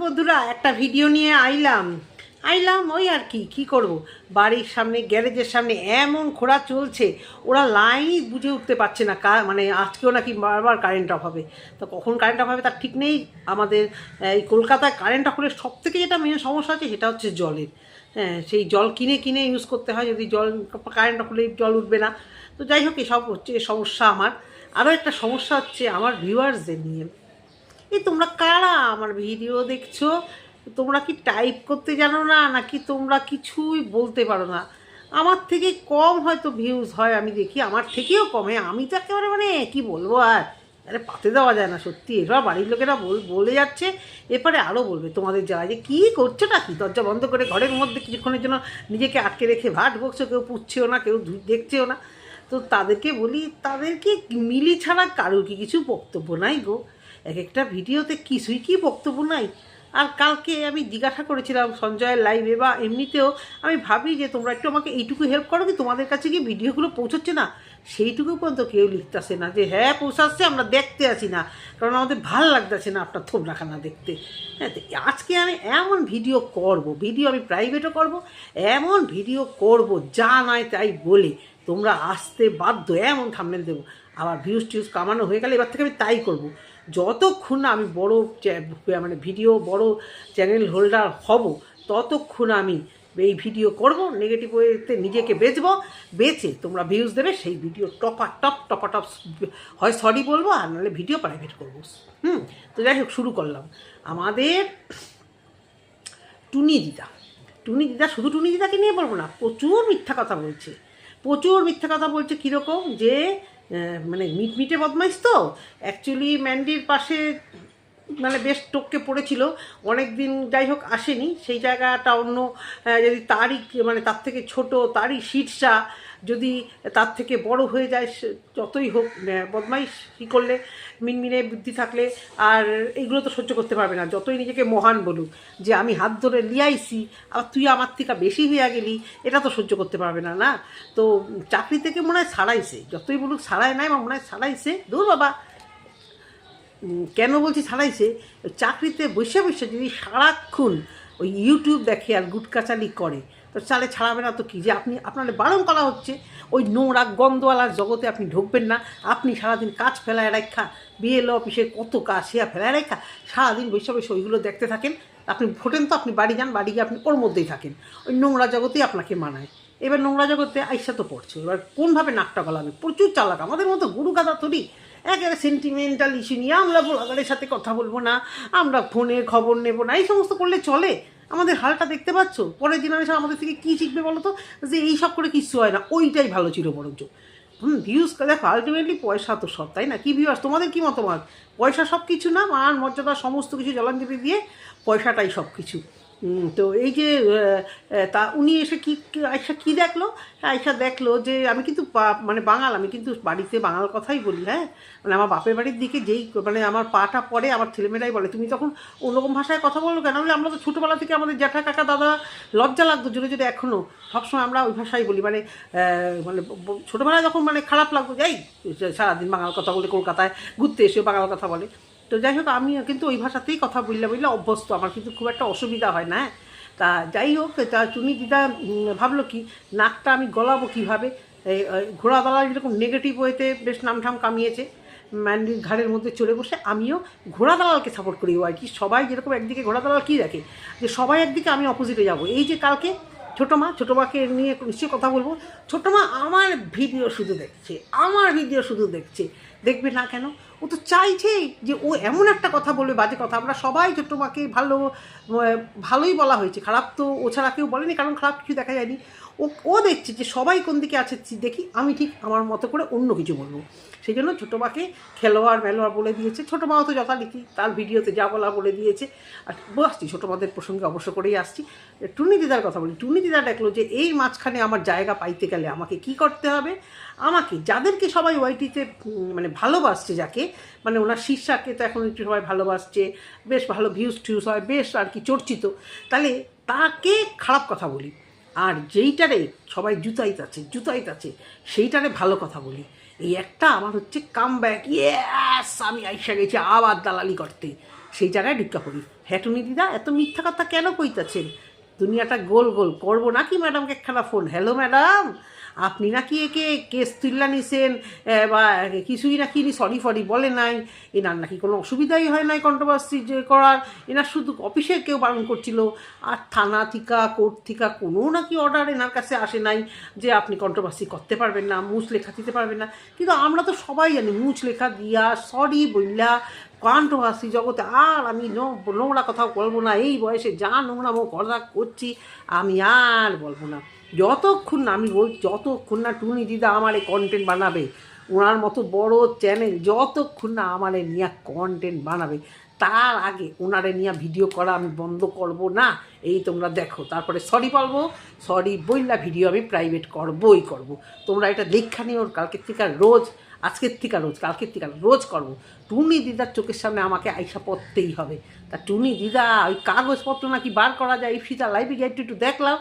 বন্ধুরা একটা ভিডিও নিয়ে আইলাম ওই আর কি করব। বাড়ির সামনে গ্যারেজের সামনে এমন খোঁড়া চলছে, ওরা লাইন বুঝে উঠতে পারছে না মানে আজকেও নাকি বারবার কারেন্ট অফ হবে। তো কখন কারেন্ট অফ হবে তার ঠিক নেই। আমাদের এই কলকাতায় কারেন্ট অফ হলে সবথেকে যেটা মেন সমস্যা আছে সেটা হচ্ছে জলের। হ্যাঁ, সেই জল কিনে ইউজ করতে হয়। যদি কারেন্ট অফ হলে জল উঠবে না। তো যাই হোক, এসব হচ্ছে সমস্যা আমার। আরও একটা সমস্যা হচ্ছে আমার ভিউয়ার্সদের নিয়ে। এই তোমরা কারা আমার ভিডিও দেখছো? তোমরা কি টাইপ করতে জানো না, নাকি তোমরা কিছুই বলতে পারো না? আমার থেকে কম হয়তো ভিউজ হয়, আমি দেখি আমার থেকেও কম। হ্যাঁ, আমি তো একেবারে মানে কি বলবো আর, আরে পাতে দেওয়া যায় না সত্যি। এবার বাড়ির লোকেরা বলে যাচ্ছে, এরপরে আরও বলবে তোমাদের যারা যে কী করছো না, কি দরজা বন্ধ করে ঘরের মধ্যে কিছুক্ষণের জন্য নিজেকে আটকে রেখে ভাট বকছো, কেউ পুচ্ছেও না, কেউ দেখছেও না। তো তাদেরকে বলি, তাদেরকে মিলি ছাড়া কারোর কি কিছু বক্তব্য নাই গো? এক একটা ভিডিওতে কিছুই কি বক্তব্য নাই। আর কালকে আমি জিজ্ঞাসা করেছিলাম সঞ্জয়ের লাইভে বা এমনিতেও, আমি ভাবি যে তোমরা একটু আমাকে এইটুকু হেল্প করো কি, তোমাদের কাছে কি ভিডিওগুলো পৌঁছচ্ছে না? সেইটুকু পর্যন্ত কেউ লিখতেছে না যে হ্যাঁ পৌঁছাচ্ছে, আমরা দেখতে আসি না, কারণ আমাদের ভাল লাগতেছে না আপনার থোবরাখানা দেখতে। হ্যাঁ, আজকে আমি এমন ভিডিও করব, ভিডিও আমি প্রাইভেটও করব, এমন ভিডিও করব যা নয় তাই বলে তোমরা আসতে বাধ্য, এমন থাম্বনেল দেবো। আবার ভিউজ টিউজ কামানো হয়ে গেলে এবার থেকে আমি তাই করব। যতক্ষণ না আমি বড় মানে ভিডিও বড় চ্যানেল হোল্ডার হব, ততক্ষণ আমি এই ভিডিও করব, নেগেটিভ ওয়েতে নিজেকে বেচে তোমরা ভিউজ দেবে, সেই ভিডিও টপ হয় সরি বলবো, আর নাহলে ভিডিও প্রাইভেট করবো। তো যাই হোক, শুরু করলাম। আমাদের টুনি দিদা শুধু টুনি দিদাকে নিয়ে বলবো না, প্রচুর মিথ্যা কথা বলছে। কীরকম যে মানে মিটমিটে বদমাইশ। তো অ্যাকচুয়ালি ম্যান্ডির পাশে মানে বেশ টপকে পড়েছিল অনেক দিন, যাই হোক আসেনি। সেই জায়গাটা অন্য, যদি তারই মানে তার থেকে ছোট, তারই সিটটা যদি তার থেকে বড় হয়ে যায়, যতই হোক বদমাইশ কী করলে, মিনমিনে বুদ্ধি থাকলে আর এইগুলো তো সহ্য করতে পারবে না। যতই নিজেকে মহান বলুক যে আমি হাত ধরে লিয়াইছি, আবার তুই আমার থেকে বেশি হইয়া গেলি, এটা তো সহ্য করতে পারবে না। না তো চাকরি থেকে মনে হয় ছাড়াইছে, যতই বলুক ছাড়াই নাই, বা মনে হয় ছাড়াইছে। দূর বাবা, কেন বলছি ছাড়াইছে? চাকরিতে বসে যদি সারাক্ষণ ওই ইউটিউব দেখে আর গুটকাচালি করে, তো চালে ছাড়াবে না তো কি? যে আপনার বারণ করা হচ্ছে ওই নোংরা গন্ধওয়ালার জগতে আপনি ঢুকবেন না। আপনি সারাদিন কাজ ফেলায় রেখা, বিএলও অফিসের কত কাজ সেয়া ফেলায় রেখা, সারাদিন বসে ওইগুলো দেখতে থাকেন। আপনি ফোটেন তো, আপনি বাড়ি যান, বাড়ি গিয়ে আপনি ওর মধ্যেই থাকেন, ওই নোংরা জগতেই আপনাকে মানায়। এবার নোংরা জগতে আইসা তো পড়ছে, এবার কোনভাবে নাকটা গলাবে? প্রচুর চালাক, আমাদের মতো গুরু গাদা তৈরি। একেবারে সেন্টিমেন্টাল ইস্যু নিয়ে আমরা ব্লগারের সাথে কথা বলবো না, আমরা ফোনে খবর নেব না, এই সমস্ত করলে চলে? আমাদের হালটা দেখতে পাচ্ছ? পরের জেনারেশন আমাদের থেকে কী শিখবে বলো তো? যে এই সব করে কিচ্ছু হয় না, ওইটাই ভালো ছিল বরঞ্চ। ভিউজ দেখো, আলটিমেটলি পয়সা তো সব, তাই না? কি ভিউয়ার্স, তোমাদের কি মতামত? পয়সা সব কিছু না? মান মর্যাদা সমস্ত কিছু জলাঞ্জলি দিয়ে পয়সাটাই সব কিছু। তো এই যে তা উনি এসে আয়সা কী দেখলো? আয়সা দেখলো যে আমি কিন্তু মানে বাঙাল, আমি কিন্তু বাড়িতে বাঙাল কথাই বলি। হ্যাঁ, মানে আমার বাপের বাড়ির দিকে যেই মানে আমার পাটা পড়ে, আমার ছেলেমেয়েরাই বলে তুমি তখন অন্যরকম ভাষায় কথা বলো কেন? বলে আমরা তো ছোটোবেলা থেকে আমাদের জ্যাঠা কাকা দাদা লজ্জা লাগতো জোরে এখনও সবসময় আমরা ওই ভাষাই বলি। মানে মানে ছোটোবেলায় যখন মানে খারাপ লাগতো, যাই সারাদিন বাঙাল কথা বলে, কলকাতায় ঘুরতে এসেও বাঙাল কথা বলে। তো যাই হোক, আমি কিন্তু ওই ভাষাতেই কথা বললে অভ্যস্ত, আমার কিন্তু খুব একটা অসুবিধা হয় না। তা যাই হোক, তা টুনি দিদা ভাবলো কি, নাকটা আমি গলাবো কীভাবে? এই ঘোড়া দালাল যেরকম নেগেটিভ ওয়েতে বেশ নামঠাম কামিয়েছে, ম্যান্ডির ঘাড়ের মধ্যে চড়ে বসে আমিও ঘোড়া দালালকে সাপোর্ট করি। আর কি, সবাই যেরকম একদিকে ঘোড়া দালাল কী দেখে যে সবাই একদিকে, আমি অপোজিটে যাব। এই যে কালকে ছোটো মাকে নিয়ে নিশ্চয়ই কথা বলবো। ছোটো মা আমার ভিডিও শুধু দেখছে, দেখবে না কেন? ও তো চাইছেই যে ও এমন একটা কথা বলবে, বাজে কথা। আমরা সবাই ছোটো মাকে ভালোই বলা হয়েছে, খারাপ তো ও ছাড়া কেউ বলেনি, কারণ খারাপ কিছু দেখা যায়নি। ও দেখছে যে সবাই কোন দিকে আছে, দেখি আমি ঠিক আমার মতো করে অন্য কিছু বলবো। সেই জন্য ছোটো মাকে খেলোয়াড় বলে দিয়েছে। ছোটো মাও তো যথারীতি তার ভিডিওতে যা বলা বলে দিয়েছে। আর আসছি ছোটো মাদের প্রসঙ্গে অবশ্য করেই আসছি। টুনি দিদার কথা বলি। টুনি দিদা দেখলো যে এই মাঝখানে আমার জায়গা পাইতে গেলে আমাকে কি করতে হবে? আমাকে যাদেরকে সবাই ওয়াইটিতে মানে ভালোবাসছে, যাকে মানে ওনার শীর্ষাকে তো এখন একটু সবাই ভালোবাসছে, বেশ ভালো ভিউজ হয়, বেশ আর কি চর্চিত, তাহলে তাকে খারাপ কথা বলি। আর যেইটারে সবাই জুতাইতাছে সেইটারে ভালো কথা বলি। এই একটা আমার হচ্ছে কাম ব্যাক। ইয়েস, আমি আইসা গেছি আবার দালালি করতে। সেই জায়গায় ঢুকা পড়ি। হ্যাঁ টুনি দিদা এত মিথ্যা কথা কেন কইতাছেন? দুনিয়াটা গোল গোল করবো নাকি ম্যাডামকে একখানা ফোন, হ্যালো ম্যাডাম আপনি নাকি একে কেস তুল্লা নিছেন বা কিছুই নাকি সরি ফরি বলে নাই, এনার নাকি কোনো অসুবিধাই হয় নাই কন্ট্রোভার্সি যে করার, এনার শুধু অফিসে কেউ বারণ করছিল, আর থানা থিকা কোর্ট থিকা কোনো নাকি অর্ডার এনার কাছে আসে নাই যে আপনি কন্ট্রোভার্সি করতে পারবেন না, মুছ লেখা দিতে পারবেন না। কিন্তু আমরা তো সবাই জানি মুছ লেখা দিয়া সরি বললা কন্ট্রোভার্সি জগতে আর আমি নোংরা কথা বলবো না, এই বয়সে যা নোংরামো কথা করছি আমি আর বলবো না। যতক্ষণ না আমি বলছি, যতক্ষণ না টুনি দিদা আমার এই কন্টেন্ট বানাবে, ওনার মতো বড় চ্যানেল যতক্ষণ না আমার নিয়ে কন্টেন্ট বানাবে, তার আগে ওনারে নিয়ে ভিডিও করা আমি বন্ধ করব না। এই তোমরা দেখো, তারপরে সরি বলবো, সরি বললা ভিডিও আমি প্রাইভেট করবই করব। তোমরা এটা দেখা নিও, কালকের থেকে রোজ, আজকের থেকে রোজ, কালকের থেকে রোজ করবো। টুনি দিদার চোখের সামনে আমাকে আইসা পড়তেই হবে। তা টুনি দিদা ওই কাগজপত্র নাকি বার করা যায়, ইফিতা লাইভে গিয়ে একটু দেখলাম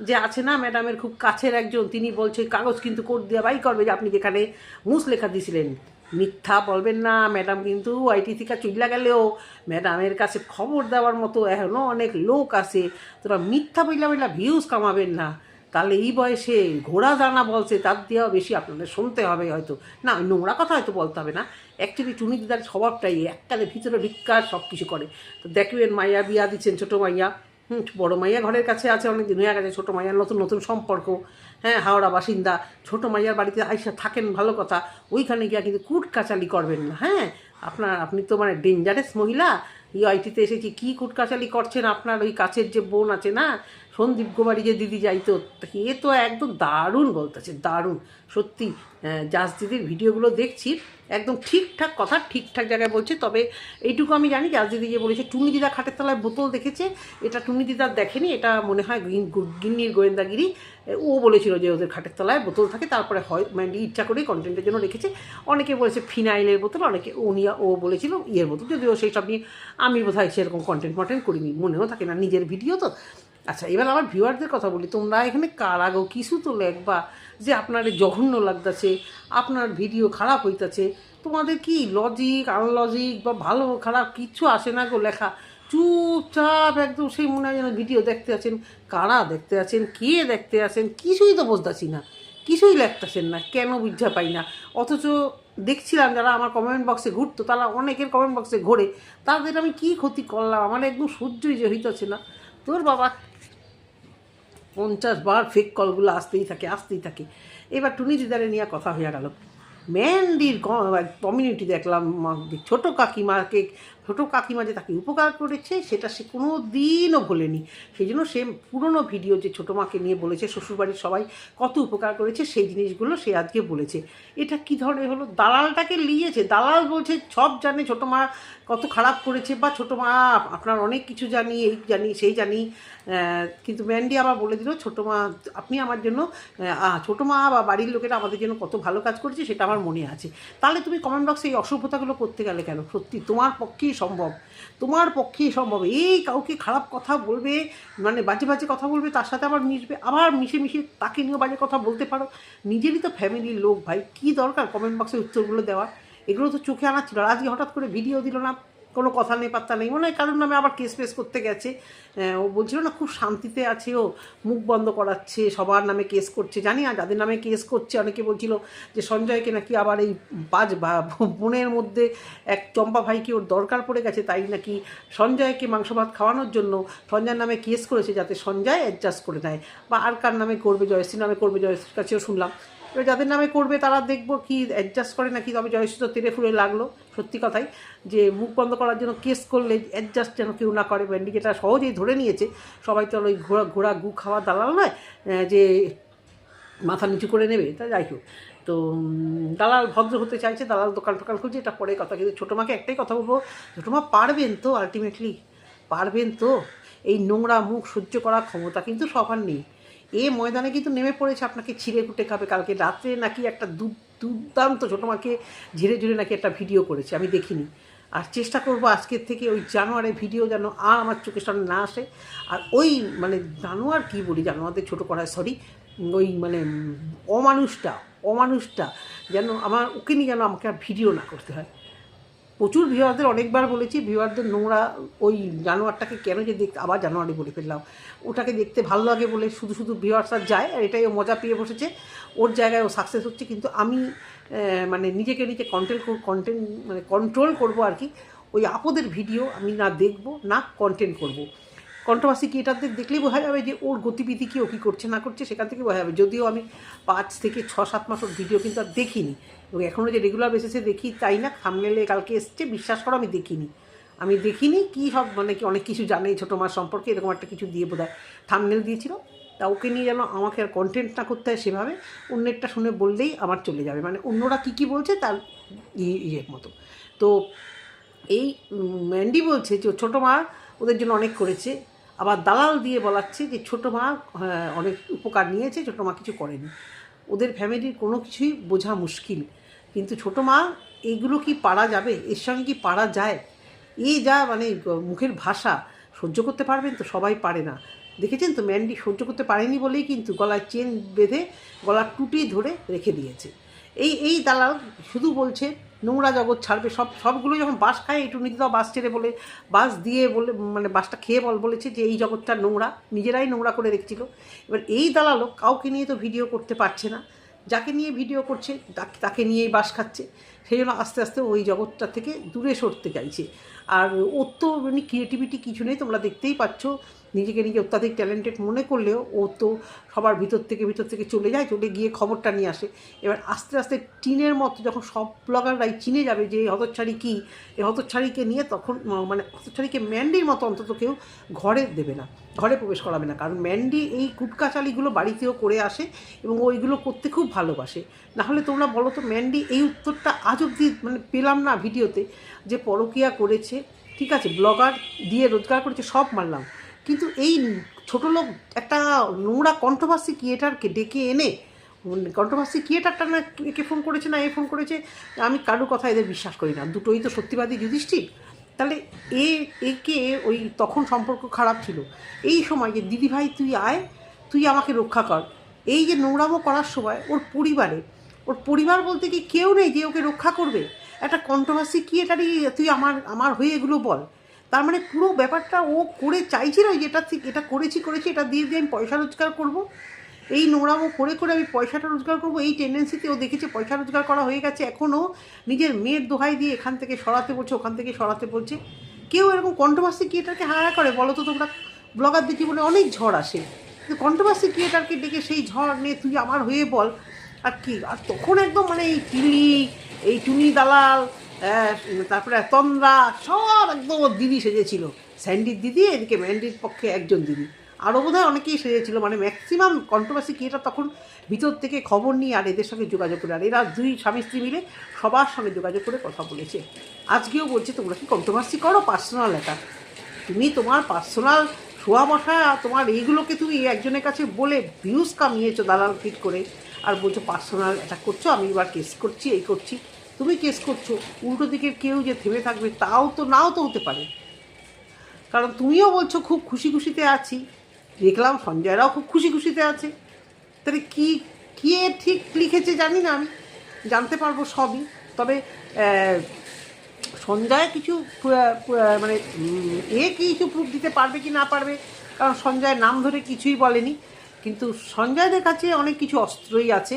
যে আছে না ম্যাডামের খুব কাছের একজন, তিনি বলছে কাগজ কিন্তু কোর্ট দিয়ে বাই করবে যে আপনি যেখানে মুছ লেখা দিয়েছিলেন। মিথ্যা বলবেন না, ম্যাডাম কিন্তু আইটি থেকে চুইলা গেলেও ম্যাডামের কাছে খবর দেওয়ার মতো এখনও অনেক লোক আছে। তোরা মিথ্যা বইলা ভিউজ কামাবেন না, তাহলে এই বয়সে ঘোড়া জানা বলছে তার দিয়েও বেশি আপনাদের শুনতে হবে হয়তো। না নোংরা কথা হয়তো বলতে হবে না, অ্যাকচুয়ালি টুনি দিদার স্বভাবটাই এককালে ভিতরে ভিক্ষার সব কিছু করে। তো দেখবেন মাইয়া বিয়া দিচ্ছেন, ছোটো মাইয়া, বড়ো মাইয়া ঘরের কাছে আছে অনেক দিন হয়ে গেছে, ছোটো মাইয়ার নতুন নতুন সম্পর্ক, হ্যাঁ হাওড়া বাসিন্দা, ছোটো মাইয়ার বাড়িতে আইসা থাকেন ভালো কথা, ওইখানে গিয়া কিন্তু কুট কাচালি করবেন না। হ্যাঁ আপনি তো মানে ডেঞ্জারাস মহিলা, আইটিতে এসেছি কী কুটকাচালি করছেন? আপনার ওই কাছের যে বোন আছে না সন্দীপ গোবারি যে দিদি যাইতো, এ তো একদম দারুণ বলতেছে, দারুণ সত্যি। জাস দিদির ভিডিওগুলো দেখছি, একদম ঠিকঠাক কথা ঠিকঠাক জায়গায় বলছে। তবে এইটুকু আমি জানি জাস দিদি যে বলেছে টুনি দিদা খাটের তলায় বোতল দেখেছে, এটা টুনি দিদার দেখেনি, এটা মনে হয় গিন্নির গোয়েন্দাগিরি। ও বলেছিল যে ওদের খাটের তলায় বোতল থাকে, তারপরে হয় মানে ইচ্ছা করেই কন্টেন্টের জন্য রেখেছে। অনেকে বলেছে ফিনাইলের বোতল, অনেকে ও বলেছিল ইয়ের বোতল, যদিও সেই সব নিয়ে আমি বোধহয় সেরকম কন্টেন্ট করিনি, মনেও থাকে না, নিজের ভিডিও তো। আচ্ছা এবার আমার ভিউয়ারদের কথা বলি, তোমরা এখানে কার আগেও কিছু তো লেখবা যে আপনার জঘন্য লাগতেছে, আপনার ভিডিও খারাপ হইতেছে, তোমাদের কি লজিক আনলজিক বা ভালো খারাপ কিচ্ছু আসে না গো লেখা, চুপচাপ একদম সেই মনে হয় যেন ভিডিও দেখতে আছেন, কারা দেখতে আছেন, কে দেখতে আছেন কিছুই তো বুঝতেছি না, কিছুই লেখতেছেন না, কেন বুঝা পাই না। অথচ দেখছিলাম যারা আমার কমেন্ট বক্সে ঘুরতো, তারা অনেকের কমেন্ট বক্সে ঘোরে, তাদের আমি কি ক্ষতি করলাম? আমার একদম সহ্যই যে হইতেছে না। তোর বাবা 50 বার ফেক কলগুলো আসতেই থাকে। এবার টুনি দিদারে নিয়ে কথা হয়ে গেল, ম্যান্ডির কমিউনিটি দেখলাম ছোটো কাকিমা যে তাকে উপকার করেছে সেটা সে কোনো দিনও ভোলেনি। সেই জন্য সে পুরনো ভিডিও যে ছোটো মাকে নিয়ে বলেছে শ্বশুরবাড়ির সবাই কত উপকার করেছে সেই জিনিসগুলো সে আজকে বলেছে। এটা কি ধরনের হলো? দালালটাকে নিয়েছে, দালাল বলছে সব জানে ছোটো মা কত খারাপ করেছে, বা ছোটো মা আপনার অনেক কিছু জানি, এই জানি সেই জানি, কিন্তু ম্যান্ডি আবার বলে দিল ছোটো মা আপনি আমার জন্য, ছোটো মা বা বাড়ির লোকেরা আমাদের জন্য কত ভালো কাজ করেছে সেটা আমার মনে আছে। তাহলে তুমি কমেন্ট বক্সে এই অসভ্যতাগুলো করতে গেলে কেন? সত্যি তোমার পক্ষেই সম্ভব এই কাউকে খারাপ কথা বলবে, মানে বাজে কথা বলবে, তার সাথে আবার মিশবে, আবার মিশে তাকে নিয়েও বাজে কথা বলতে পারো। নিজেরই তো ফ্যামিলির লোক ভাই, কী দরকার কমেন্ট বক্সে উত্তরগুলো দেওয়া? এগুলো তো চোখে আনা ছিল। আজকে হঠাৎ করে ভিডিও দিল না, কোনো কথা নেই পাত্তা নেই, মনে হয় কারোর নামে আবার কেস করতে গেছে। ও বলছিল না খুব শান্তিতে আছে, ও মুখ বন্ধ করাচ্ছে, সবার নামে কেস করছে। জানি না যাদের নামে কেস করছে, অনেকে বলছিল যে সঞ্জয়কে নাকি আবার এই বোনের মধ্যে এক চম্পা ভাইকে ওর দরকার পড়ে গেছে, তাই নাকি সঞ্জয়কে মাংস ভাত খাওয়ানোর জন্য সঞ্জয়ের নামে কেস করেছে, যাতে সঞ্জয় অ্যাডজাস্ট করে নেয়, বা আর কার নামে করবে, জয়শ্রীর নামে করবে, জয়শ্রীর কাছেও শুনলাম। এবার যাদের নামে করবে তারা দেখবো কি অ্যাডজাস্ট করে নাকি। তবে জয়শ্রী তো তেড়ে ফুলে লাগলো সত্যি কথাই, যে মুখ বন্ধ করার জন্য কেস করলে অ্যাডজাস্ট যেন কেউ না করে। ব্যান্ডি যেটা সহজেই ধরে নিয়েছে, সবাই তো ওই ঘোড়া গু খাওয়া দালাল নয় যে মাথা নিচু করে নেবে। তা যাই হোক, তো দালাল ভদ্র হতে চাইছে, দালাল দোকান টোকান খুঁজছে, এটা পরে কথা। কিন্তু ছোটো মাকে একটাই কথা বলবো, ছোটো মা পারবেন তো, আলটিমেটলি পারবেন তো? এই নোংরা মুখ সহ্য করার ক্ষমতা কিন্তু সবার নেই। এ ময়দানে কিন্তু নেমে পড়েছে আপনাকে ছিঁড়ে কুটে খাবে। কালকে রাত্রে নাকি একটা দুর্দান্ত ছোটো মাকে ঝেড়ে নাকি একটা ভিডিও করেছে, আমি দেখিনি। আর চেষ্টা করবো আজকের থেকে ওই জানোয়ারের ভিডিও যেন আর আমার চোখের সামনে না আসে। আর ওই মানে জানোয়ার কী বলি, জানোয়ারদের ছোটো করায় সরি, ওই মানে অমানুষটা যেন ওকে নিয়ে যেন আমাকে আর ভিডিও না করতে হয়। প্রচুর ভিউয়ারদের অনেকবার বলেছি, ভিউয়ারদের নোংরা ওই জানোয়ারটাকে কেন যে দেখতে, আবার জানোয়ারই বলে ফেললাম, ওটাকে দেখতে ভালো লাগে বলে শুধু শুধু ভিউয়ার্সরা যায়, আর এটাই ও মজা পেয়ে বসেছে, ওর জায়গায় ও সাকসেস হচ্ছে। কিন্তু আমি মানে নিজেকে নিজে কন্ট্রোল করবো আর কি, ওই আপদের ভিডিও আমি না দেখবো না কন্টেন্ট করব। কন্ট্রোভার্সি ক্রিয়েটারদের দেখলেই বোঝা যাবে যে ওর গতিবিধি কী, ও কী করছে না করছে, সেখান থেকে বোঝা যাবে। যদিও আমি 5 থেকে 6-7 মাস ওর ভিডিও কিন্তু আর দেখিনি, এবং এখনও যে রেগুলার বেসিসে দেখি তাই না, থাম্বনেলে কালকে এসছে, বিশ্বাস করো আমি দেখিনি কী সব মানে কি অনেক কিছু জানে ছোটো মাস সম্পর্কে, এরকম একটা কিছু দিয়ে বোধহয় থাম্বনেল দিয়েছিল। তা ওকে নিয়ে যেন আমাকে আর কন্টেন্ট না করতে হয় সেভাবে, অন্যেরটা শুনে বললেই আমার চলে যাবে, মানে অন্যরা কী বলছে তার ইয়ের মতো। তো এই ম্যান্ডি বলছে যে ছোটো মা ওদের জন্য অনেক করেছে, আবার দালাল দিয়ে বলাচ্ছে যে ছোটো মা অনেক উপকার নিয়েছে, ছোটো মা কিছু করেনি। ওদের ফ্যামিলির কোনো কিছুই বোঝা মুশকিল, কিন্তু ছোটো মা এইগুলো কি পারা যাবে, এর সঙ্গে কি পারা যায়? এই যা মানে মুখের ভাষা সহ্য করতে পারবেন তো, সবাই পারে না। দেখেছেন তো, ম্যান্ডি সহ্য করতে পারেনি বলেই কিন্তু গলায় চেন বেঁধে গলার টুটি ধরে রেখে দিয়েছে। এই দালাল শুধু বলছে নোংরা জগৎ ছাড়বে, সবগুলো যখন বাস খায়, একটু নিজেরাও বাস ছেড়ে বলে, বাস দিয়ে বলে, মানে বাসটা খেয়ে বলেছে যে এই জগৎটা নোংরা, নিজেরাই নোংরা করে রেখেছিল। এবার এই দালালও কাউকে নিয়ে তো ভিডিও করতে পারছে না, যাকে নিয়ে ভিডিও করছে তাকে নিয়েই বাস খাচ্ছে, সেই জন্য আস্তে আস্তে ওই জগৎটা থেকে দূরে সরতে চাইছে। আর ওর তো এমনি ক্রিয়েটিভিটি কিছু নেই, তোমরা দেখতেই পাচ্ছ, নিজেকে নিজে অত্যাধিক ট্যালেন্টেড মনে করলেও ও তো সবার ভিতর থেকে চলে গিয়ে খবরটা নিয়ে আসে। এবার আস্তে আস্তে টিনের মতো যখন সব ব্লগাররাই চিনে যাবে যে এই হতচ্ছাড়ি কী, এই হতচ্ছাড়িকে নিয়ে তখন মানে হতচ্ছাড়িকে ম্যান্ডির মতো অন্তত কেউ ঘরে দেবে না, ঘরে প্রবেশ করাবে না, কারণ ম্যান্ডি এই কুটকাচালিগুলো বাড়িতেও করে আসে এবং ওইগুলো করতে খুব ভালোবাসে। নাহলে তোমরা বলো তো, ম্যান্ডি এই উত্তরটা আজ অবধি মানে পেলাম না ভিডিওতে, যে পরকীয়া করেছে, ঠিক আছে, ব্লগার দিয়ে রোজগার করেছে, সব মানলাম, কিন্তু এই ছোটো লোক একটা নোংরা কন্ট্রোভার্সি ক্রিয়েটারকে ডেকে এনে, কন্ট্রোভার্সি ক্রিয়েটারটা না একে ফোন করেছে না এ ফোন করেছে, আমি কারোর কথা এদের বিশ্বাস করি না, দুটোই তো সত্যিবাদী যুধিষ্ঠির। তাহলে একে ওই তখন সম্পর্ক খারাপ ছিল, এই সময় যে দিদিভাই তুই আয়, তুই আমাকে রক্ষা কর, এই যে নোংরামো করার সময় ওর পরিবার বলতে কি কেউ নেই যে ওকে রক্ষা করবে? একটা কন্ট্রোভার্সি ক্রিয়েটারই তুই আমার হয়ে এগুলো বল, তার মানে পুরো ব্যাপারটা ও করে চাইছিল যে এটা করেছি এটা দিয়ে আমি পয়সা রোজগার করব, এই নোংরামো করে আমি পয়সাটা রোজগার করব, এই টেন্ডেন্সিতে ও দেখেছে পয়সা রোজগার করা হয়ে গেছে, এখনও নিজের মেয়ের দোহাই দিয়ে এখান থেকে সরাতে বলছে, ওখান থেকে সরাতে বলছে। কেউ এরকম কন্ট্রোভার্সি ক্রিয়েটারকে হায়া করে বলো তো তোমরা? ব্লগারদের জীবনে অনেক ঝড় আসে, কিন্তু কন্ট্রোভার্সি ক্রিয়েটারকে ডেকে সেই ঝড় নিয়ে তুই আমার হয়ে বল, আর কি, আর তখন একদম মানে এই টিলি, এই টুনি দালাল, তারপরে তন্দ্রা, সব একদম ওর দিদি সেজেছিল, স্যান্ডির দিদি, এদিকে ম্যান্ডির পক্ষে একজন দিদি, আরও বোধহয় অনেকেই সেজেছিল, মানে ম্যাক্সিমাম কন্ট্রোভার্সি ক্রিয়েটার তখন ভিতর থেকে খবর নিয়ে আর এদের সঙ্গে যোগাযোগ করে, আর এরা দুই স্বামী স্ত্রী মিলে সবার সঙ্গে যোগাযোগ করে কথা বলেছে। আজকেও বলছে তোমরা কি কন্ট্রোভার্সি করো, পার্সোনাল এটা, তুমি তোমার পার্সোনাল শোয়া বসা, তোমার এইগুলোকে তুমি একজনের কাছে বলে ভিউজ কামিয়েছো দালাল ফিট করে, আর বলছো পার্সোনাল এটা করছো, আমি এবার কেস করছি, এই করছি। তুমি কেস করছো, উল্টো দিকের কেউ যে থেমে থাকবে তাও তো নাও তো হতে পারে, কারণ তুমিও বলছো খুব খুশিতে আছি, দেখলাম সঞ্জয়রাও খুব খুশিতে আছে, তাহলে কে ঠিক লিখেছে জানি না, আমি জানতে পারবো সবই। তবে সঞ্জয় কিছু মানে কিছু প্রুফ দিতে পারবে কি না পারবে, কারণ সঞ্জয় নাম ধরে কিছুই বলেনি, কিন্তু সঞ্জয়দের কাছে অনেক কিছু অস্ত্রই আছে,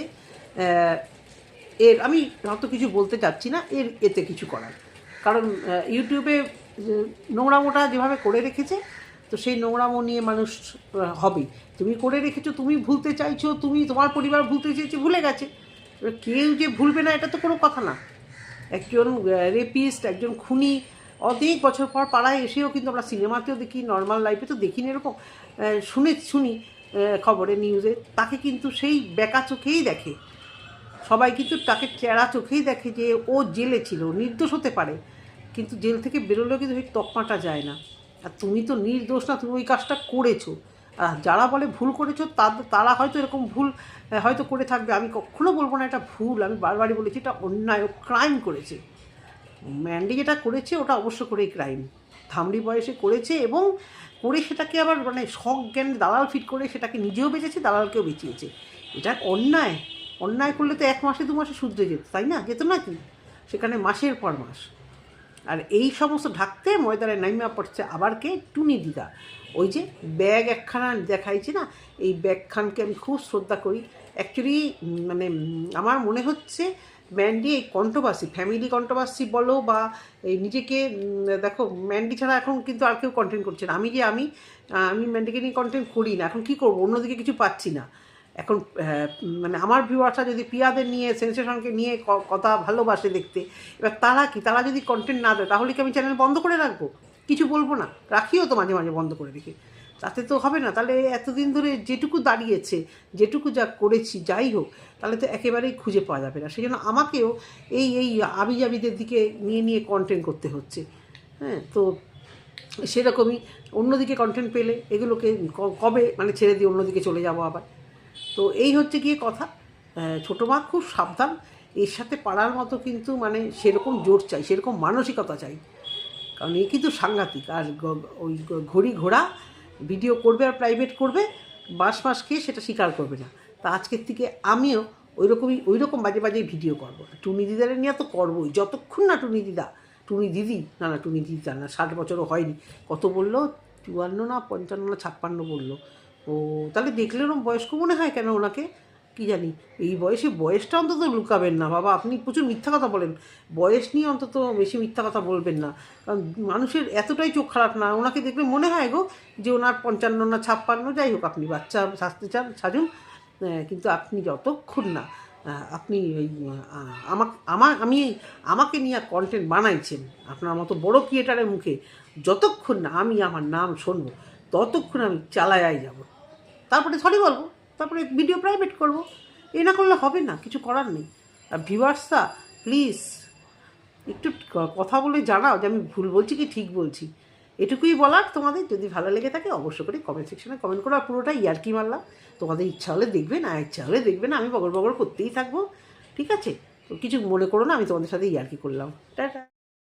আমি অত কিছু বলতে চাচ্ছি না, এতে কিছু করার, কারণ ইউটিউবে নোংরামোটা যেভাবে করে রেখেছে, তো সেই নোংরামো নিয়ে মানুষ হবে, তুমি করে রেখেছো, তুমি ভুলতে চাইছো, তোমার পরিবার ভুলতে চাইছে, ভুলে গেছে, কেউ যে ভুলবে না এটা তো কোনো কথা না। একজন রেপিস্ট, একজন খুনি অনেক বছর পর পাড়ায় এসেও, কিন্তু আমরা সিনেমাতেও দেখি, নর্মাল লাইফে তো দেখিনি এরকম, শুনি খবরে নিউজে, তাকে কিন্তু সেই বেকা চোখেই দেখে, সবাই কিন্তু তাকে চেরা চোখেই দেখে যে ও জেলে ছিল, নির্দোষ হতে পারে, কিন্তু জেল থেকে বেরোলেও কিন্তু সেই তকমাটা যায় না। আর তুমি তো নির্দোষ না, তুমি ওই কাজটা করেছো, আর যারা বলে ভুল করেছো তারা হয়তো এরকম ভুল হয়তো করে থাকবে, আমি কখনো বলবো না এটা ভুল, আমি বারবারই বলেছি এটা অন্যায়, ও ক্রাইম করেছে, ম্যান্ডি যেটা করেছে ওটা অবশ্য করেই ক্রাইম, থামড়ি বয়সে করেছে, এবং করে সেটাকে আবার মানে শখ জ্ঞান দালাল ফিট করে সেটাকে নিজেও বেঁচেছে, দালালকেও বেঁচিয়েছে, এটা অন্যায় করলে তো 1 মাসে 2 মাসে শুধরে যেত, তাই না, যেত না কি, সেখানে মাসের পর মাস। আর এই সমস্ত ঢাকতে ময়দানে নাইমা পড়ছে আবার কে, টুনি দিদা। ওই যে ব্যাগ একখানা দেখাইছে না, এই ব্যাগখানকে আমি খুব শ্রদ্ধা করি। অ্যাকচুয়ালি মানে আমার মনে হচ্ছে ম্যান্ডি এই কন্ট্রোভার্সি, ফ্যামিলি কন্ট্রোভার্সি বলো বা এই নিজেকে দেখো, ম্যান্ডি ছাড়া এখন কিন্তু আর কেউ কন্টেন্ট করছে না। আমি ম্যান্ডিকে নিয়ে কন্টেন্ট করি না, এখন কী করবো, অন্যদিকে কিছু পাচ্ছি না এখন। মানে আমার ভিউয়ার্সরা যদি পিয়াদের নিয়ে, সেন্সেশনকে নিয়ে কথা ভালোবাসে দেখতে, এবার তারা কি, তারা যদি কন্টেন্ট না দেয় তাহলে কি আমি চ্যানেল বন্ধ করে রাখবো? কিছু বলবো না, রাখিও তো মাঝে মাঝে বন্ধ করে রেখে, তাতে তো হবে না। তাহলে এতদিন ধরে যেটুকু দাঁড়িয়েছে, যেটুকু যা করেছি যাই হোক, তাহলে তো একেবারেই খুঁজে পাওয়া যাবে না। সেই জন্য আমাকেও এই আবিজাবিদের দিকে নিয়ে কন্টেন্ট করতে হচ্ছে। হ্যাঁ, তো সেরকমই অন্যদিকে কন্টেন্ট পেলে এগুলোকে কবে মানে ছেড়ে দিয়ে অন্যদিকে চলে যাবো আবার। তো এই হচ্ছে গিয়ে কথা। ছোটো মা খুব সাবধান, এর সাথে পারার মতো কিন্তু মানে সেরকম জোর চাই, সেরকম মানসিকতা চাই, কারণ এ কিন্তু সাংঘাতিক। আর ওই ঘড়ি ঘোড়া ভিডিও করবে আর প্রাইভেট করবে, মাস খেয়ে সেটা স্বীকার করবে না। তা আজকের থেকে আমিও ওই রকম বাজে বাজে ভিডিও করবো। টুনি দিদারে নিয়ে তো করবোই, যতক্ষণ না টুনি দিদি না 60 বছরও হয়নি, কত বললো, 54 না 55 না 56 বললো। ও তাহলে দেখলে ওরকম বয়স্ক মনে হয় কেন ওনাকে, কি জানি। এই বয়সটা অন্তত লুকাবেন না বাবা, আপনি প্রচুর মিথ্যা কথা বলেন, বয়স নিয়ে অন্তত বেশি মিথ্যা কথা বলবেন না, কারণ মানুষের এতটাই চোখ খারাপ না, ওনাকে দেখলে মনে হয় গো যে ওনার 55 না 56, যাই হোক, আপনি বাচ্চা সাজতে চান সাজুন, কিন্তু আপনি যতক্ষণ না আপনি ওই আমাকে নিয়ে কন্টেন্ট বানাইছেন আপনার মতো বড় ক্রিয়েটারের মুখে, যতক্ষণ না আমি আমার নাম শুনবো ততক্ষণ আমি চালায়াই যাব, তারপরে সরি বলবো, তারপরে ভিডিও প্রাইভেট করব। এ না করলে হবে না, কিছু করার নেই। আর ভিউয়ার্সরা প্লিজ একটু কথা বলে জানাও যে আমি ভুল বলছি কি ঠিক বলছি, এটুকুই বলার তোমাদের। যদি ভালো লেগে থাকে অবশ্য করে কমেন্ট সেকশনে কমেন্ট করো। আর পুরোটা ইয়ার্কি মারলাম, তোমাদের ইচ্ছা হলে দেখবে, না ইচ্ছা হলে দেখবে না, আমি বগর করতেই থাকবো, ঠিক আছে? তো কিছু মনে করো না, আমি তোমাদের সাথে ইয়ার্কি করলাম। টাটা।